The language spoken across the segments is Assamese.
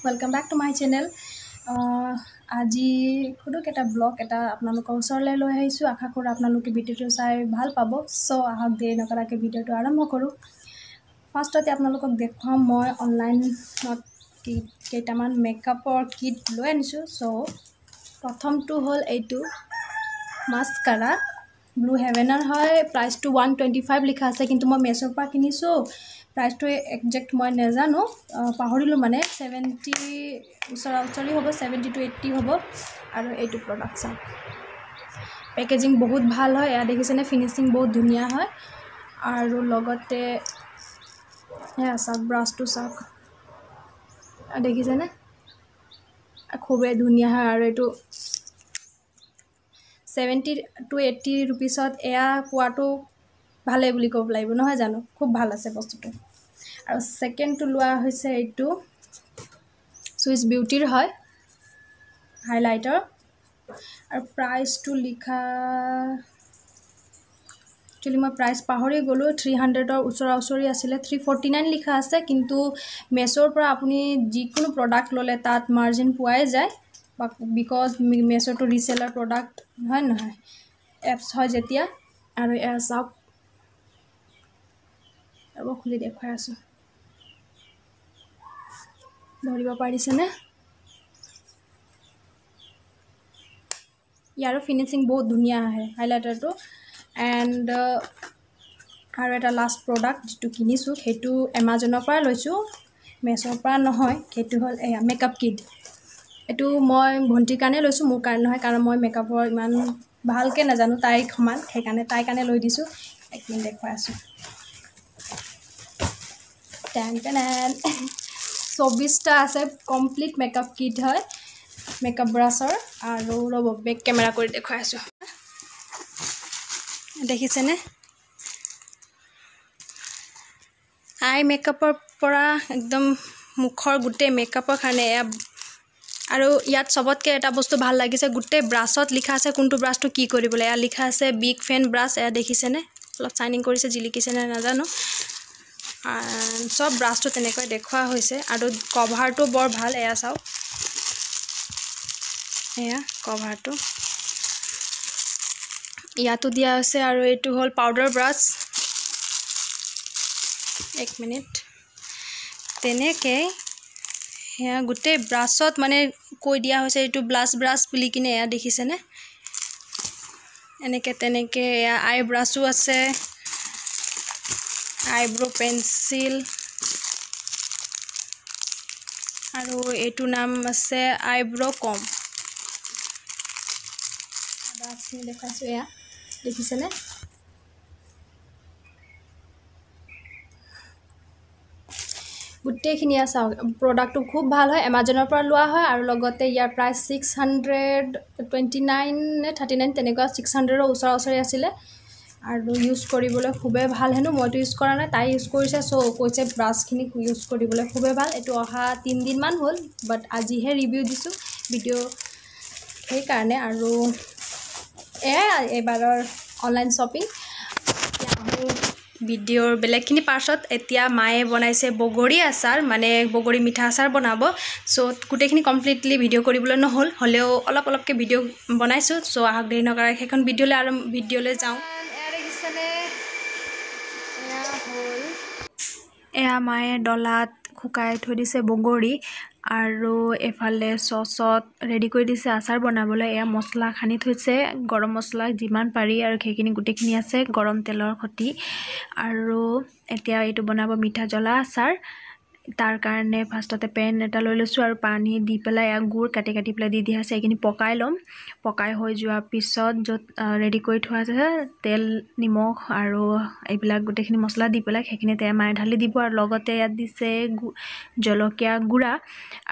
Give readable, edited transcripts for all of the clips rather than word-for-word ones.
Welcome back to my channel. আজি খুদক এটা ব্লগ এটা আপোনালোকৰ ওচৰলৈ লৈ আহিছোঁ। আশা কৰোঁ আপোনালোকে ভিডিঅ'টো চাই ভাল পাব। চ' আহক দেৰি নকৰাকৈ ভিডিঅ'টো আৰম্ভ কৰোঁ। ফাৰ্ষ্টতে আপোনালোকক দেখুৱাম মই অনলাইনত কেইটামান মেকআপৰ কিট লৈ আনিছোঁ। চ' প্ৰথমটো হ'ল এইটো মাস্কাৰা ব্লু হেভেনৰ হয়। প্ৰাইচটো 125 লিখা আছে, কিন্তু মই মেছ'ৰ পৰা কিনিছোঁ। প্ৰাইচটো একজেক্ট মই নাজানো, পাহৰিলোঁ মানে 70 ওচৰা-ওচৰি হ'ব, 70 to 80 হ'ব। আৰু এইটো প্ৰডাক্ট চাওক, পেকেজিং বহুত ভাল হয়। এয়া দেখিছেনে, ফিনিচিং বহুত ধুনীয়া হয়। আৰু লগতে এয়া চাওক, ব্ৰাছটো চাওক, দেখিছেনে, খুবেই ধুনীয়া হয়। আৰু এইটো 70 to 80 ৰুপিছত এয়া পোৱাটো ভালেই বুলি ক'ব লাগিব, নহয় জানো? খুব ভাল আছে বস্তুটো। আৰু ছেকেণ্ডটো লোৱা হৈছে এইটো চুইচ বিউটিৰ হয়, হাইলাইটাৰ। আৰু প্ৰাইচটো লিখা একচুৱেলি মই প্ৰাইচ পাহৰি গ'লোঁ। 300ৰ ওচৰা-ওচৰি আছিলে, 349 লিখা আছে। কিন্তু মেছ'ৰ পৰা আপুনি যিকোনো প্ৰডাক্ট ল'লে তাত মাৰ্জিন পোৱাই যায়, বিকজ মেছ'টো ৰিচেলাৰ প্ৰডাক্ট হয় নহয়, এপছ হয় যেতিয়া। আৰু এয়া চাওক, ৰ'ব খুলি দেখুৱাই আছোঁ, ধৰিব পাৰিছেনে? ইয়াৰো ফিনিচিং বহুত ধুনীয়া আহে হাইলাইটাৰটো। এণ্ড আৰু এটা লাষ্ট প্ৰডাক্ট যিটো কিনিছোঁ, সেইটো এমাজনৰ পৰা লৈছোঁ, মেছ'ৰ পৰা নহয়। সেইটো হ'ল এয়া মেকআপ কিট। এইটো মই ভণ্টিৰ কাৰণে লৈছোঁ, মোৰ কাৰণে নহয়, কাৰণ মই মেকআপৰ ইমান ভালকৈ নাজানো তাইৰ সমান। সেইকাৰণে তাইৰ কাৰণে লৈ দিছোঁ। এক মিনিট দেখুৱাই আছোঁ। 24টা আছে, কমপ্লিট মেকআপ কিট হয়, মেকআপ ব্ৰাছৰ। আৰু ৰ'ব বেক কেমেৰা কৰি দেখুৱাই আছোঁ, দেখিছেনে? আই মেকআপৰ পৰা একদম মুখৰ গোটেই মেকআপৰ কাৰণে এয়া। আৰু ইয়াত চবতকৈ এটা বস্তু ভাল লাগিছে, গোটেই ব্ৰাছত লিখা আছে কোনটো ব্ৰাছটো কি কৰিবলৈ। এয়া লিখা আছে বিগ ফেন ব্ৰাছ। এয়া দেখিছেনে, অলপ চাইনিং কৰিছে, জিলিকিছেনে নাজানো। চব ব্ৰাছটো তেনেকৈ দেখুওৱা হৈছে। আৰু কভাৰটো বৰ ভাল, এয়া চাওক, এয়া কভাৰটো ইয়াতো দিয়া আছে। আৰু এইটো হ'ল পাউডাৰ ব্ৰাছ। এক মিনিট, তেনেকৈ সেয়া গোটেই ব্ৰাছত মানে কৈ দিয়া হৈছে এইটো ব্লাছ ব্ৰাছ বুলি কিনে। এয়া দেখিছেনে, এনেকৈ তেনেকৈ। এয়া আই ব্ৰাছো আছে, আইব্ৰ' পেঞ্চিল, আৰু এইটো নাম আছে আইব্ৰ' কম। ব্ৰাছখিনি দেখাইছোঁ, এয়া দেখিছেনে? গোটেইখিনি চাওক, প্ৰডাক্টটো খুব ভাল হয়, এমাজনৰ পৰা লোৱা হয়। আৰু লগতে ইয়াৰ প্ৰাইচ 629 নে 39 তেনেকুৱা, 600ৰ ওচৰা-ওচৰি আছিলে। আৰু ইউজ কৰিবলৈ খুবেই ভাল হেনো। মইতো ইউজ কৰা নাই, তাই ইউজ কৰিছে। চ' কৈছে ব্ৰাছখিনি ইউজ কৰিবলৈ খুবেই ভাল। এইটো অহা 3 দিনমান হ'ল, বাট আজিহে ৰিভিউ দিছোঁ ভিডিঅ' সেইকাৰণে। আৰু এয়াই এইবাৰৰ অনলাইন শ্বপিং। ভিডিঅ'ৰ বেলেগখিনি পাৰ্টছত এতিয়া মায়ে বনাইছে বগৰী আচাৰ, মানে বগৰী মিঠা আচাৰ বনাব। চ' গোটেইখিনি কমপ্লিটলি ভিডিঅ' কৰিবলৈ নহ'ল, হ'লেও অলপ অলপকৈ ভিডিঅ' বনাইছোঁ। চ' আহক দেৰি নকৰাকৈ সেইখন ভিডিঅ'লৈ যাওঁ। এয়া মায়ে ডলাত শুকাই থৈ দিছে বগৰী, আৰু এফালে চচত ৰেডি কৰি দিছে আচাৰ বনাবলৈ। এয়া মছলা সানি থৈছে, গৰম মছলা যিমান পাৰি, আৰু সেইখিনি গোটেইখিনি আছে গৰম তেলৰ সৈতে। আৰু এতিয়া এইটো বনাব মিঠা জ্বলা আচাৰ। তাৰ কাৰণে ফাৰ্ষ্টতে পেন এটা লৈ লৈছোঁ, আৰু পানী দি পেলাই এয়া গুড় কাটি পেলাই দি দিয়া আছে। এইখিনি পকাই ল'ম। পকাই হৈ যোৱাৰ পিছত য'ত ৰেডি কৰি থোৱা আছে তেল, নিমখ আৰু এইবিলাক গোটেইখিনি মছলা দি পেলাই সেইখিনিতে মায়ে ঢালি দিব। আৰু লগতে ইয়াত দিছে জলকীয়া গুড়া।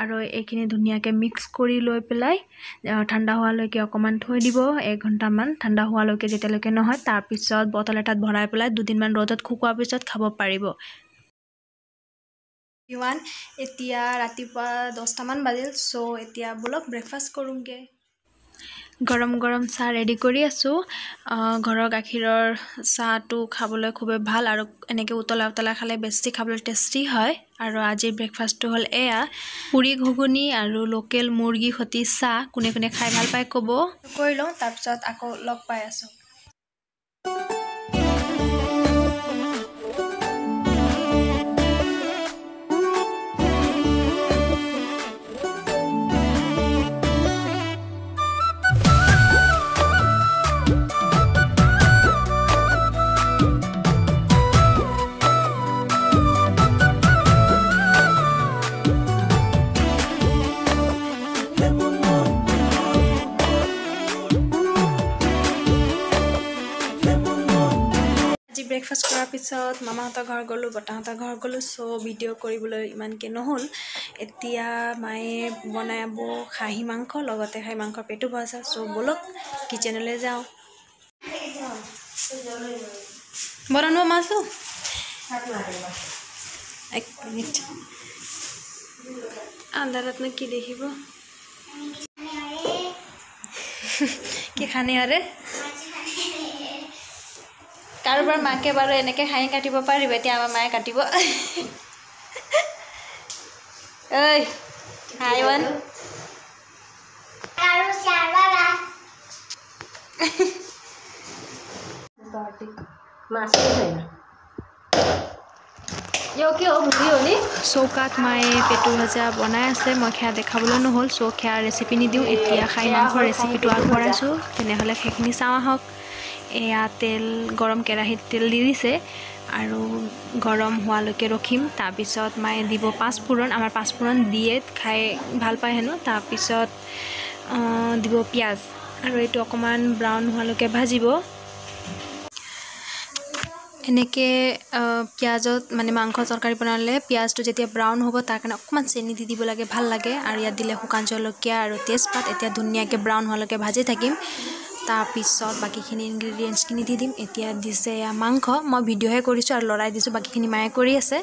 আৰু এইখিনি ধুনীয়াকৈ মিক্স কৰি লৈ পেলাই ঠাণ্ডা হোৱালৈকে অকণমান থৈ দিব, 1 ঘণ্টামান ঠাণ্ডা হোৱালৈকে, যেতিয়ালৈকে নহয়। তাৰপিছত বটল এটাত ভৰাই পেলাই 2 দিনমান ৰ'দত শুকোৱাৰ পিছত খাব পাৰিব। এতিয়া ৰাতিপুৱা 10টামান বাজিল। চ' এতিয়া ব'লক ব্ৰেকফাষ্ট কৰোঁগৈ। গৰম গৰম চাহ ৰেডি কৰি আছোঁ ঘৰৰ গাখীৰৰ চাহটো খাবলৈ খুবেই ভাল আৰু এনেকৈ উতলা উতলা খালে বেছি খাবলৈ টেষ্টি হয় আৰু আজিৰ ব্ৰেকফাষ্টটো হ'ল এয়া পুৰি ঘুগুনি আৰু লোকেল মুৰ্গী সতি চাহ কোনে কোনে খাই ভাল পায় ক'ব কৰি লওঁ তাৰপিছত আকৌ লগ পাই আছোঁ ব্ৰেকফাষ্ট কৰাৰ পিছত মামাহঁতৰ ঘৰ গ'লোঁ বৰ্তাহঁতৰ ঘৰ গ'লোঁ ভিডিঅ' কৰিবলৈ ইমানকৈ নহ'ল এতিয়া মায়ে বনাব খাহী মাংস লগতে খাহী মাংসৰ পেটু ভজা ব'লক কিচেনলৈ যাওঁ বনানো মাছো 1 মিনিট আন্ধাৰত কি দেখিব কি খানে আৰে কাৰোবাৰ মাকে বাৰু এনেকৈ খাই কাটিব পাৰিব এতিয়া আমাৰ মায়ে কাটিব ঐ হাই ওৱান চৌকাত মায়ে পেটু ভজা বনাই আছে মই সেয়া দেখাবলৈ নহ'ল সেয়া ৰেচিপি নিদিওঁ এতিয়া খাহী মাংসৰ ৰেচিপিটো আগবঢ়াইছোঁ তেনেহ'লে সেইখিনি চাওঁ আহক এয়া তেল গৰম কেৰাহীত তেল দি দিছে আৰু গৰম হোৱালৈকে ৰখিম তাৰপিছত মায়ে দিব পাঁচফোৰণ আমাৰ পাঁচফোৰণ দিয়ে খাই ভাল পায় হেনো তাৰপিছত দিব পিঁয়াজ আৰু এইটো অকণমান ব্ৰাউন হোৱালৈকে ভাজিব এনেকৈ পিঁয়াজত মানে মাংস তৰকাৰী বনালে পিঁয়াজটো যেতিয়া ব্ৰাউন হ'ব তাৰ কাৰণে অকণমান চেনি দি দিব লাগে ভাল লাগে আৰু ইয়াত দিলে শুকান জলকীয়া আৰু তেজপাত এতিয়া ধুনীয়াকৈ ব্ৰাউন হোৱালৈকে ভাজি থাকিম তাৰপিছত বাকীখিনি ইনগ্ৰিডিয়েণ্টছখিনি দি দিম এতিয়া দিছে এয়া মাংস মই ভিডিঅ'হে কৰিছোঁ আৰু লৰাই দিছোঁ বাকীখিনি মায়ে কৰি আছে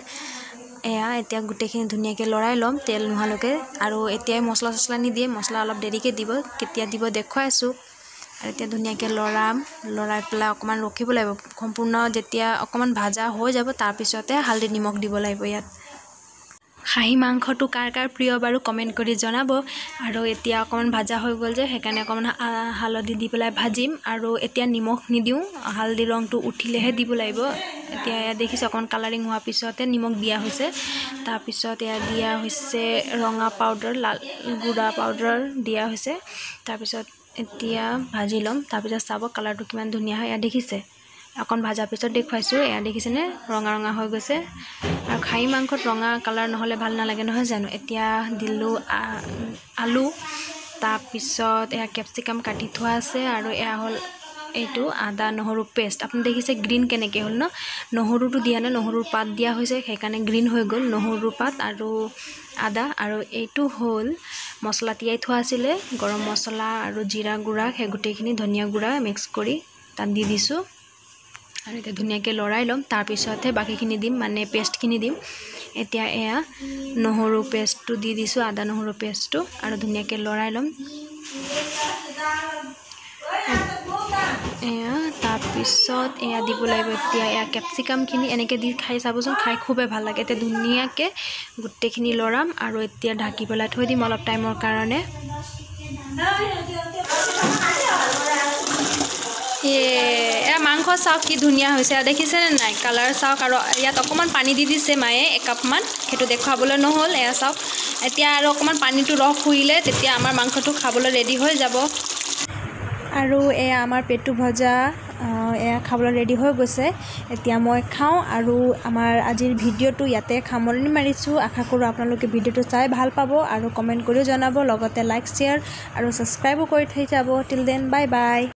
এয়া এতিয়া গোটেইখিনি ধুনীয়াকৈ লৰাই ল'ম তেল নোহোৱালৈকে আৰু এতিয়াই মছলা চছলা নিদিয়ে মছলা অলপ দেৰিকৈ দিব কেতিয়া দিব দেখুৱাই আছোঁ আৰু এতিয়া ধুনীয়াকৈ লৰাই পেলাই অকণমান ৰখিব লাগিব সম্পূৰ্ণ যেতিয়া অকণমান ভাজা হৈ যাব তাৰপিছতে হালধি নিমখ দিব লাগিব ইয়াত খাহী মাংসটো কাৰ কাৰ প্ৰিয় বাৰু কমেণ্ট কৰি জনাব আৰু এতিয়া অকণমান ভাজা হৈ গ'ল যে সেইকাৰণে অকণমান হালধি দি পেলাই ভাজিম আৰু এতিয়া নিমখ নিদিওঁ হালধি ৰংটো উঠিলেহে দিব লাগিব এতিয়া এয়া দেখিছে অকণমান কালাৰিং হোৱাৰ পিছতে নিমখ দিয়া হৈছে তাৰপিছত এয়া দিয়া হৈছে ৰঙা পাউডাৰ লাল গুড়া পাউডাৰ দিয়া হৈছে তাৰপিছত এতিয়া ভাজি ল'ম তাৰপিছত চাব কালাৰটো কিমান ধুনীয়া হয় এয়া দেখিছে অকণ ভাজাৰ পিছত দেখুৱাইছোঁ এয়া দেখিছেনে ৰঙা ৰঙা হৈ গৈছে আৰু খাহী মাংসত ৰঙা কালাৰ নহ'লে ভাল নালাগে নহয় জানো এতিয়া দিলোঁ আলু তাৰপিছত এয়া কেপচিকাম কাটি থোৱা আছে আৰু এয়া হ'ল এইটো আদা নহৰু পেষ্ট আপুনি দেখিছে গ্ৰীণ কেনেকৈ হ'ল ন নহৰুটো দিয়া নাই নহৰুৰ পাত দিয়া হৈছে সেইকাৰণে গ্ৰীণ হৈ গ'ল নহৰুৰ পাত আৰু আদা আৰু এইটো হ'ল মছলা তিয়াই থোৱা আছিলে গৰম মছলা আৰু জিৰা গুড়া সেই গোটেইখিনি ধনিয়া গুড়া মিক্স কৰি তাত দি দিছোঁ আৰু এতিয়া ধুনীয়াকৈ লৰাই ল'ম তাৰপিছতহে বাকীখিনি দিম মানে পেষ্টখিনি দিম এতিয়া এয়া নহৰু পেষ্টটো দি দিছোঁ আদা নহৰু পেষ্টটো আৰু ধুনীয়াকৈ লৰাই ল'ম এয়া তাৰপিছত এয়া দিব লাগিব এতিয়া এয়া কেপচিকামখিনি এনেকৈ দি খাই চাবচোন খাই খুবেই ভাল লাগে এতিয়া ধুনীয়াকৈ গোটেইখিনি লৰাম আৰু এতিয়া ঢাকি পেলাই থৈ দিম অলপ টাইমৰ কাৰণে এয়া মাংস চাওক কি ধুনীয়া হৈছে দেখিছেনে নাই কালাৰ চাওক আৰু ইয়াত অকণমান পানী দি দিছে মায়ে একাপমান সেইটো দেখুৱাবলৈ নহ'ল এয়া চাওক এতিয়া আৰু অকণমান পানীটো ৰস শুহিলে তেতিয়া আমাৰ মাংসটো খাবলৈ ৰেডি হৈ যাব আৰু এয়া আমাৰ পেটু ভজা এয়া খাবলৈ ৰেডি হৈ গৈছে এতিয়া মই খাওঁ আৰু আমাৰ আজিৰ ভিডিঅ'টো ইয়াতে সামৰণি মাৰিছোঁ আশা কৰোঁ আপোনালোকে ভিডিঅ'টো চাই ভাল পাব আৰু কমেণ্ট কৰিও জনাব লগতে লাইক শ্বেয়াৰ আৰু ছাবস্ক্ৰাইবো কৰি থৈ যাব টিল দেন বাই বাই